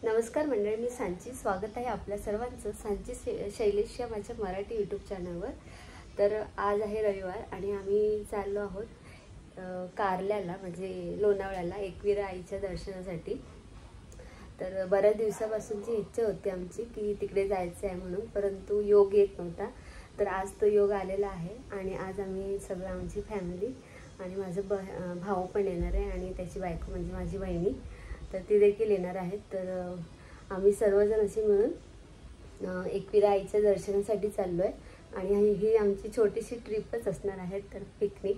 नमस्कार मंडळी, मी सांची. स्वागत आहे आपल्या सर्वांचं सांची शैलेश या माझ्या मराठी यूट्यूब चॅनलवर. तर आज आहे रविवार आणि आम्ही चाललो आहोत कारल्याला, म्हणजे लोणावळ्याला एकविरा आईच्या दर्शनासाठी. तर बऱ्याच दिवसापासूनची इच्छा होती आमची की तिकडे जायचं आहे म्हणून, परंतु योग येत नव्हता. तर आज तो योग आलेला आहे आणि आज आम्ही सगळं, आमची फॅमिली आणि माझं भाऊ पण येणार आहे आणि त्याची बायको म्हणजे माझी बहिणी, तर ती देखील येणार आहेत. तर आम्ही सर्वजण असे मिळून एकविरा आईच्या दर्शनासाठी चाललो आहे आणि ही आमची छोटीशी ट्रिपच असणार आहे, तर पिकनिक.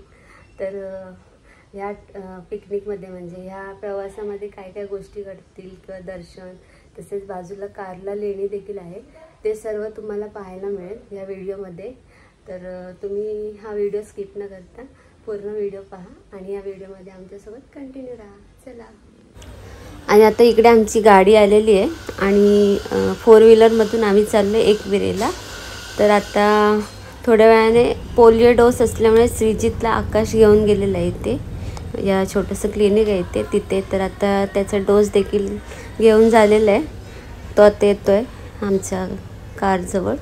तर ह्या पिकनिकमध्ये म्हणजे ह्या प्रवासामध्ये काय काय गोष्टी घडतील किंवा दर्शन, तसेच बाजूला कारला लेणी देखील आहे, ते सर्व तुम्हाला पाहायला मिळेल या व्हिडिओमध्ये. तर तुम्ही हा व्हिडिओ स्किप न करता पूर्ण व्हिडिओ पहा आणि या व्हिडिओमध्ये आमच्यासोबत कंटिन्यू राहा. चला. आणि आता इकडे आमची गाडी आलेली आहे आणि 4 व्हीलरमधून आम्ही चाललो एकविरेला. तर आता थोड्या वेळाने पोलिओ डोस असल्यामुळे श्रीजितला आकाश घेऊन गेलेला आहे इथे, या छोटंसं क्लिनिक आहे ते तिथे. तर आता त्याचा डोस देखील घेऊन झालेला आहे, तो आता येतो आहे आमच्या कारजवळ.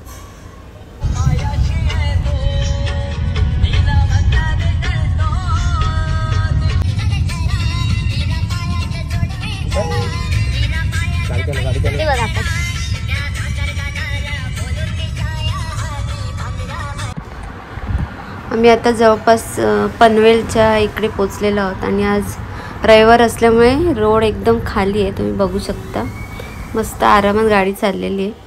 आम्ही आता जवळपास पनवेलच्या इकडे पोचलेलो आहोत आणि आज रविवार असल्यामुळे रोड एकदम खाली आहे, तुम्ही बघू शकता. मस्त आरामात गाडी चाललेली आहे.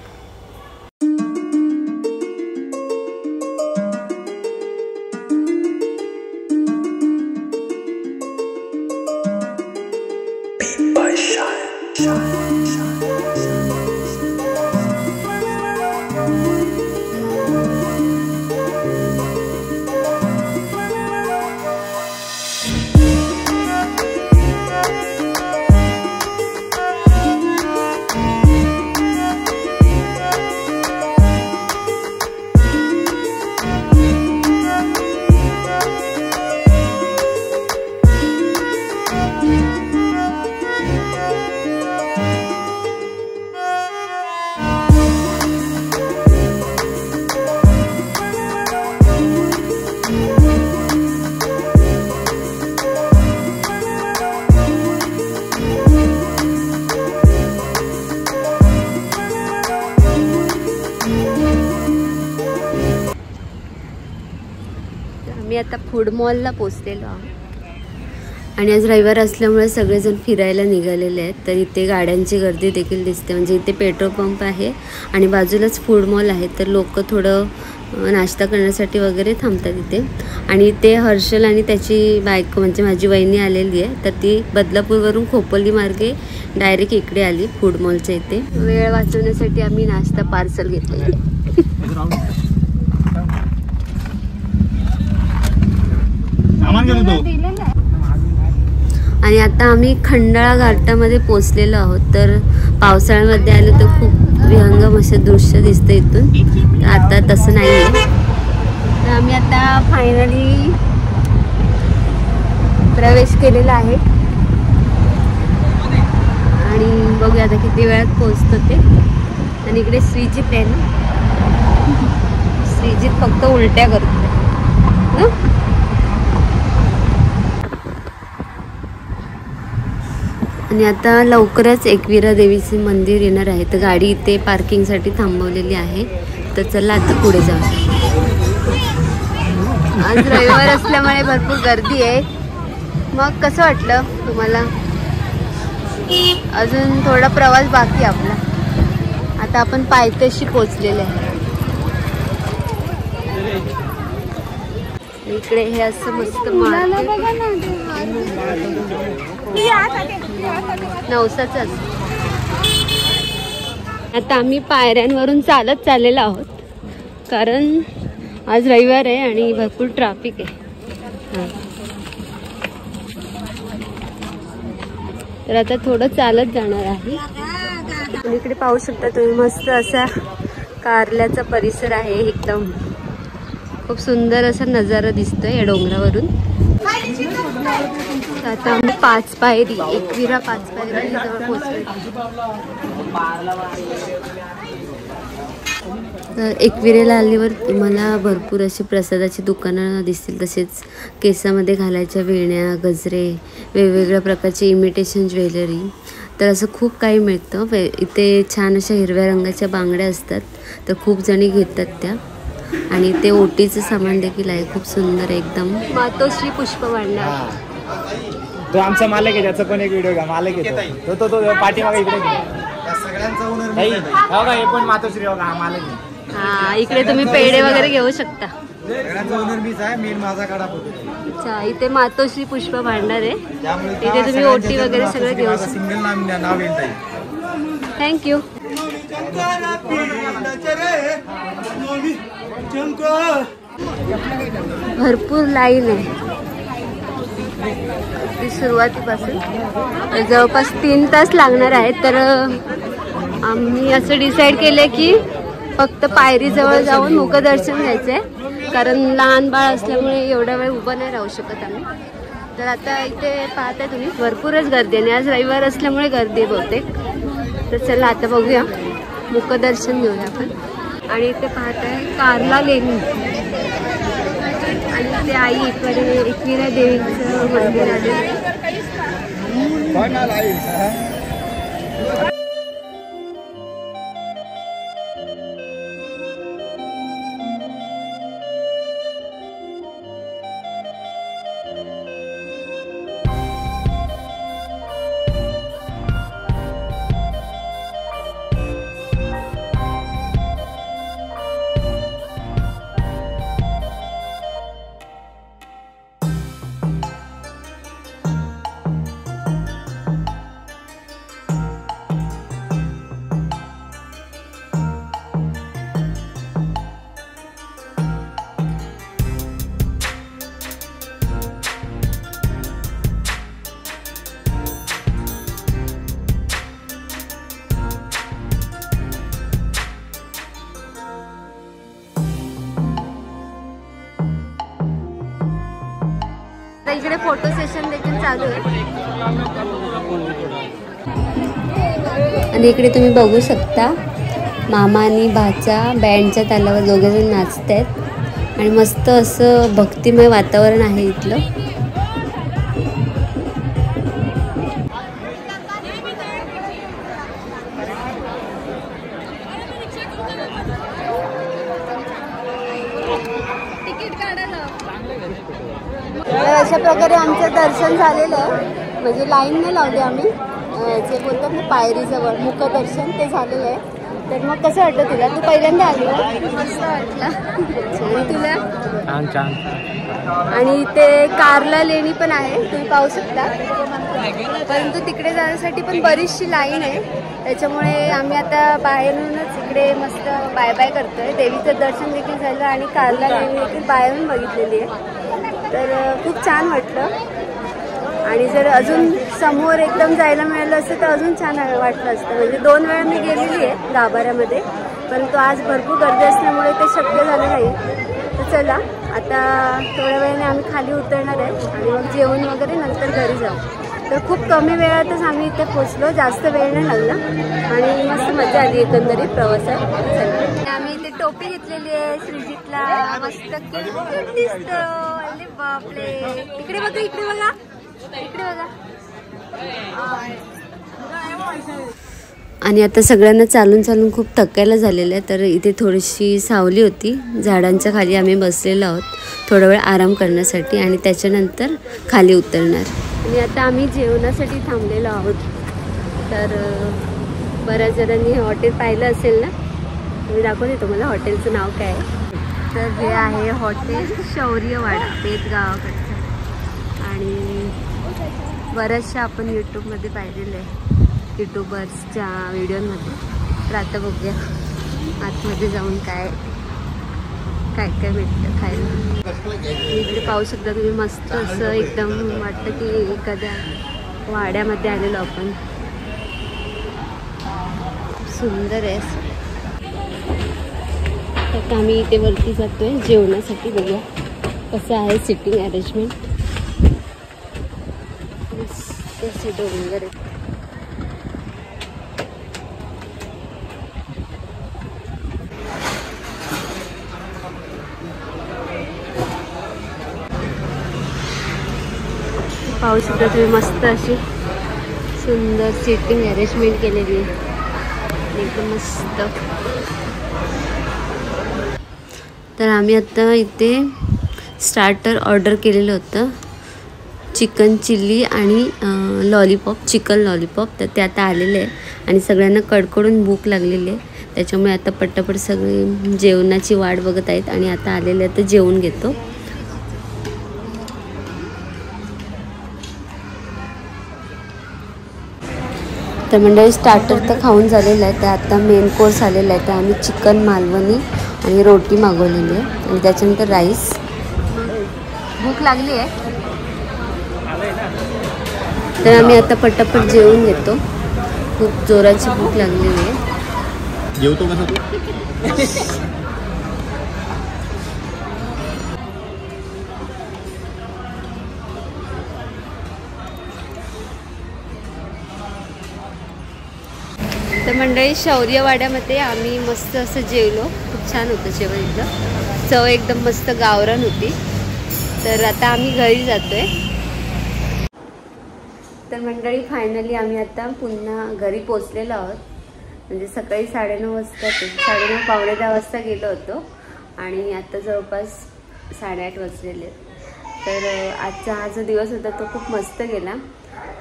आम्ही आता फूड मॉलला पोचलेलो आहोत आणि आज रविवार असल्यामुळे सगळेजण फिरायला निघालेले आहेत. तर इथे गाड्यांची गर्दी देखील दिसते, म्हणजे इथे पेट्रोल पंप आहे आणि बाजूलाच फूड मॉल आहे. तर लोक थोडं नाश्ता करण्यासाठी वगैरे थांबतात इथे. आणि इथे हर्षल आणि त्याची बायको म्हणजे माझी वहिनी आलेली आहे, तर ती बदलापूरवरून खोपोली मार्गे डायरेक्ट इकडे आली फूड मॉलच्या इथे. वेळ वाचवण्यासाठी आम्ही नाश्ता पार्सल घेतलेला आहे. आणि आता आम्ही खंडाळा घाटामध्ये पोचलेलो आहोत. तर पावसाळ्यामध्ये आलं तर खूप विहंगम असं दृश्य दिसतं इथून, तर आता तसं नाही आहे. तर आम्ही आता फायनली प्रवेश केलेला आहे आणि बघूया आता किती वेळात पोचतो ते. आणि इकडे श्रीजित आहे ना, श्रीजित फक्त उलट्या करतो. आणि आता लवकरच एकविरा देवीचे मंदिर येणार आहे, तर गाडी इथे पार्किंगसाठी थांबवलेली आहे. तर चला आता पुढे जाऊ. आज रविवार असल्यामुळे भरपूर गर्दी आहे. मग कसं वाटलं तुम्हाला? अजून थोडा प्रवास बाकी आपला. आता आपण पायथ्याशी पोचलेले आहे. इकडे हे असं मस्त नवसाच. आता आम्ही पायऱ्यांवरून चालत चाललेलो आहोत, कारण आज रविवार आहे आणि भरपूर ट्रॅफिक आहे. तर आता थोडं चालत जाणार आहे. आणि इकडे पाहू शकता तुम्ही, मस्त असा कारल्याचा परिसर आहे. एकदम खूप सुंदर असा नजारा दिसतोय या डोंगरावरून. आता आम्ही 5 पायरी, एकविरा 5 पायरी जवळ पोहोचले. तर एकविरेला आल्यावर तुम्हाला भरपूर अशी प्रसादाची दुकानं दिसतील. तसेच केसामध्ये घालायच्या वेण्या, गजरे, वेगवेगळ्या प्रकारची इमिटेशन ज्वेलरी, तर असं खूप काही मिळतं. इथे छान अशा हिरव्या रंगाच्या बांगड्या असतात, तर खूप जणी घेतात त्या. आणि ते ओटीचं सामान देखील आहे, खूप सुंदर एकदम. मातोश्री पुष्प भांडार, तो आमचा मालक आहे, त्याचा पण एक व्हिडिओ घ्या. मालक आहे तो पाठीमागे इकडे सगळ्यांचा ओनर नाही. हे पण मातोश्री बघा, हा मालक आहे. हा, इकडे तुम्ही पेढे वगैरे घेऊ शकता. सगळ्यांचा ओनर मीच आहे, मेन माझा काढा फोटो. अच्छा, इथे मातोश्री पुष्प भांडार आहे, इथे तुम्ही ओटी वगैरे सगळं घेऊ शकता. सिंगल नाव येईल. थँक्यू. भरपूर लाईन आहे सुरुवातीपासून, जवळपास 3 तास लागणार आहेत. तर आम्ही असं डिसाईड केलं की फक्त पायरीजवळ जाऊन मुखदर्शन घ्यायचंय, कारण लहान बाळ असल्यामुळे एवढा वेळ उभं नाही राहू शकत आम्ही. तर आता इथे पाहताय तुम्ही भरपूरच गर्दी आहे, आज रविवार असल्यामुळे गर्दी बहुतेक. तर चला आता बघूया, मुखदर्शन घेऊया आपण. आणि इथे पाहताय कारला लेणी आणि ते आई एकविरा देवीचं मंदिर आहे. इकडे फोटो सेशन देखील चालू आहे. आणि इकडे तुम्ही बघू शकता मामा आणि भाचा बँडच्या तालावर दोघेजण नाचत आहेत आणि मस्त असं भक्तिमय वातावरण आहे इथलं. अशा प्रकारे आमचं दर्शन झालेलं आहे, म्हणजे लाईन नाही लावली आम्ही, जे बोलतात ना पायरीजवळ मुखदर्शन ते झालेलं आहे. तर मग कसं वाटतं तुला? तू पहिल्यांदा आली? मस्त वाटलं. आणि तुला? छान. आणि ते कारला लेणी पण आहे, तुम्ही पाहू शकता. परंतु तिकडे जाण्यासाठी पण बरीचशी लाईन आहे, त्याच्यामुळे आम्ही आता बाहेरूनच इकडे मस्त बाय बाय करतोय. देवीचं दर्शन देखील झालं आणि कारला लेणी देखील बाहेरून बघितलेली आहे. तर खूप छान वाटलं. आणि जर अजून समोर एकदम जायला मिळालं असतं तर अजून छान वाटलं असतं. म्हणजे 2 वेळा मी गेलेली आहे गाभाऱ्यामध्ये, परंतु आज भरपूर गर्दी असल्यामुळे ते शक्य झालं नाही. तर चला आता थोड्या वेळाने आम्ही खाली उतरणार आहे आणि मग जेवण वगैरे नंतर घरी जाऊ. तर खूप कमी वेळातच आम्ही इथे पोचलो, जास्त वेळ नाही लागला आणि मस्त मजा आली एकंदरीत प्रवासात. आम्ही इथे टोपी घेतलेली आहे श्रीजितला, मस्त क्यूट दिसतो. अरे बापरे, इकडे बघा, इकडे बघा, इकडे बघा. आणि आता सगळ्यांना चालून चालून खूप थकायला झालेलं आहे. तर इथे थोडीशी सावली होती, झाडांच्या खाली आम्ही बसलेलो आहोत थोडा वेळ आराम करण्यासाठी आणि त्याच्यानंतर खाली उतरणार. आणि आता आम्ही जेवणासाठी थांबलेलो आहोत. तर बऱ्याच जणांनी हॉटेल पाहिलं असेल ना, मी दाखवते तुम्हाला हॉटेलचं नाव काय आहे. तर हे आहे हॉटेल शौर्यवाडा, पेठगावाकडचं. आणि बऱ्याचशा आपण यूट्यूबमध्ये पाहिलेलं आहे, यूट्यूबर्सच्या व्हिडिओमध्ये. तर आता बघूया आतमध्ये जाऊन काय काय काय भेटतं खायला. इकडे पाहू शकता तुम्ही, मस्त असं एकदम वाटतं की एखाद्या वाड्यामध्ये आलेलो आपण. सुंदर आहे. आता आम्ही इथे वरती जातोय जेवणासाठी. बघूया कसं आहे सिटिंग अरेंजमेंट. असे डोंगर आहेत. पाहू शकता तुम्ही मस्त अशी सुंदर सिटिंग अरेंजमेंट केलेली आहे एकदम मस्त. तर आम्ही आता इथे स्टार्टर ऑर्डर केलेलं होतं, चिकन चिल्ली आणि लॉलीपॉप, चिकन लॉलीपॉप. तर ते आता आलेले आहे आणि सगळ्यांना कडकडून भूक लागलेली आहे, त्याच्यामुळे आता पट्टापट सगळे जेवणाची वाट बघत आहेत आणि आता आलेले आहे तर जेवून घेतो. तर मंडळी स्टार्टर तर खाऊन झालेलं आहे, तर आता मेन कोर्स आलेला आहे. तर आम्ही चिकन मालवणी आणि रोटी मागवलेली आहे आणि त्याच्यानंतर राईस. भूक लागली आहे तर आम्ही आता पटापट जेवून घेतो, खूप जोराची भूक लागलेली आहे. जेवतो कसं तू? तर मंडळी शौर्यवाड्यामध्ये आम्ही मस्त असं जेवलो, खूप छान होतं जेवण, एकदम चव एकदम मस्त गावरान होती. तर आता आम्ही घरी जातोय. तर मंडळी फायनली आम्ही आता पुन्हा घरी पोचलेलो आहोत. म्हणजे सकाळी 9:30 वाजता, 9:30 पावणे 10 वाजता गेलो होतो आणि आता जवळपास 8:30 वाजलेले. तर आजचा हा जो दिवस होता तो खूप मस्त गेला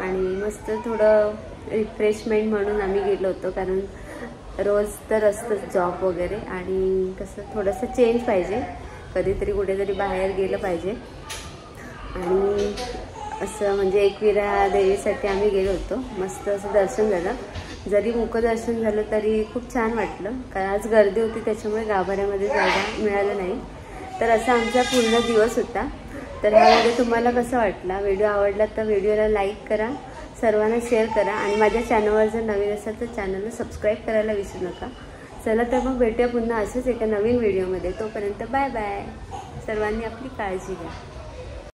आणि मस्त थोडं रिफ्रेशमेंट म्हणून आम्ही गेलो होतो, कारण रोज तर असतंच जॉब वगैरे आणि कसं थोडंसं चेंज पाहिजे, कधीतरी कुठेतरी बाहेर गेलं पाहिजे. आणि असं म्हणजे एकविरा देवीसाठी आम्ही गेलो होतो, मस्त असं दर्शन झालं. जरी मुखदर्शन झालं तरी खूप छान वाटलं, कारण आज गर्दी होती त्याच्यामुळे गाभाऱ्यामध्ये जायला मिळालं नाही. तर असा आमचा पूर्ण दिवस होता. तर हा व्हिडिओ तुम्हाला कसा वाटला? व्हिडिओ आवडला तर व्हिडिओला लाईक करा, सर्वांना शेअर करा आणि माझ्या चॅनलवर जर नवीन असाल तर चॅनलला सबस्क्राईब करायला विसरू नका. चला तर मग भेटूया पुन्हा असेच एका नवीन व्हिडिओमध्ये. तोपर्यंत बाय बाय. सर्वांनी आपली काळजी घ्या.